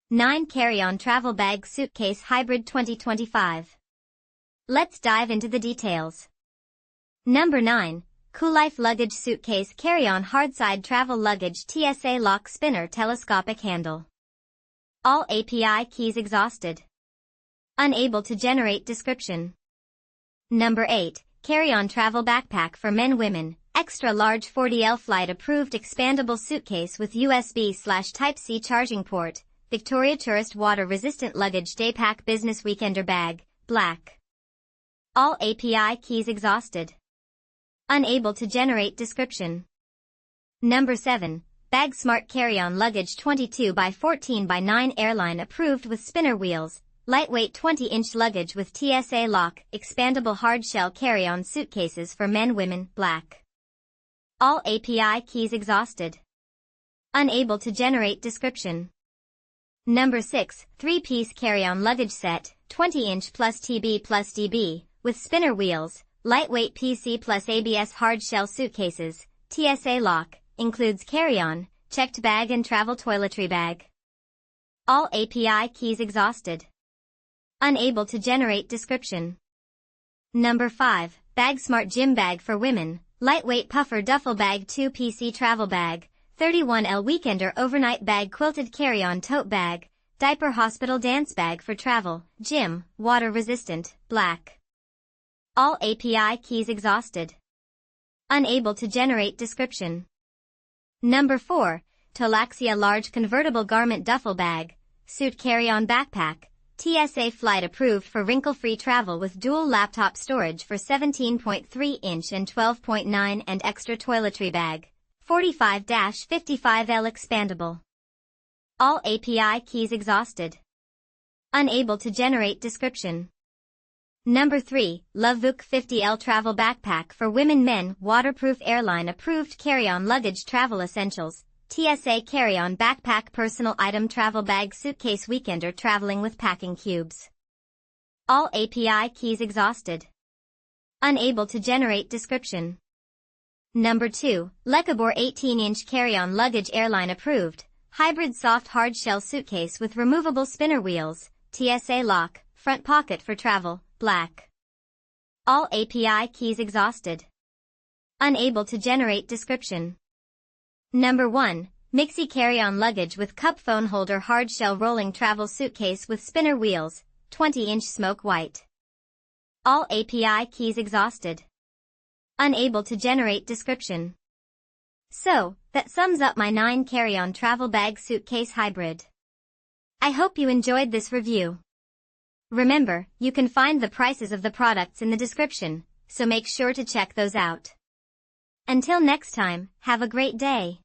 9 Carry-On Travel Bag Suitcase Hybrid 2025. Let's dive into the details. Number 9. Coolife Luggage Suitcase Carry-On Hardside Travel Luggage TSA Lock Spinner Telescopic Handle. All API keys exhausted. Unable to generate description. Number 8. Carry-On Travel Backpack for Men Women, Extra Large 40L Flight Approved Expandable Suitcase with USB/Type-C Charging Port, Victoria Tourist Water Resistant Luggage Daypack Business Weekender Bag, Black. All API keys exhausted. Unable to generate description. Number 7. BAGSMART Carry-On Luggage 22 by 14 by 9 Airline Approved with Spinner Wheels, Lightweight 20-inch Luggage with TSA Lock, Expandable Hardshell Carry-On Suitcases for Men Women, Black. All API keys exhausted. Unable to generate description. Number 6. 3-piece Carry-On Luggage Set, 20-inch plus TB plus DB, with Spinner Wheels, Lightweight PC plus ABS Hardshell Suitcases, TSA Lock, includes carry-on, checked bag and travel toiletry bag. All API keys exhausted. Unable to generate description. Number 5. BAGSMART Gym Bag for Women, Lightweight Puffer Duffel Bag 2PC Travel Bag, 31L Weekender Overnight Bag Quilted Carry-On Tote Bag, Diaper Hospital Dance Bag for Travel, Gym, Water Resistant, Black. All API keys exhausted. Unable to generate description. Number 4. Tolaccea Large Convertible Garment Duffel Bag, Suit Carry-On Backpack, TSA Flight Approved for Wrinkle-Free Travel with Dual Laptop Storage for 17.3-inch and 12.9 and Extra Toiletry Bag, 45-55L Expandable. All API keys exhausted. Unable to generate description. Number 3. LOVEVOOK 50L Travel Backpack for Women Men Waterproof Airline Approved Carry-On Luggage Travel Essentials, TSA Carry-On Backpack Personal Item Travel Bag Suitcase Weekender Traveling with Packing Cubes. All API keys exhausted. Unable to generate description. Number 2. Lekebobor 18-inch Carry-On Luggage Airline Approved, Hybrid Soft Hardshell Suitcase with Removable Spinner Wheels, TSA Lock, Front Pocket for Travel, Black. All API keys exhausted. Unable to generate description. Number 1. Mixi Carry-On Luggage with Cup Phone Holder Hardshell Rolling Travel Suitcase with Spinner Wheels, 20-inch Smoke White. All API keys exhausted. Unable to generate description. So, that sums up my 9 Carry-On Travel Bag Suitcase Hybrid. I hope you enjoyed this review. Remember, you can find the prices of the products in the description, so make sure to check those out. Until next time, have a great day.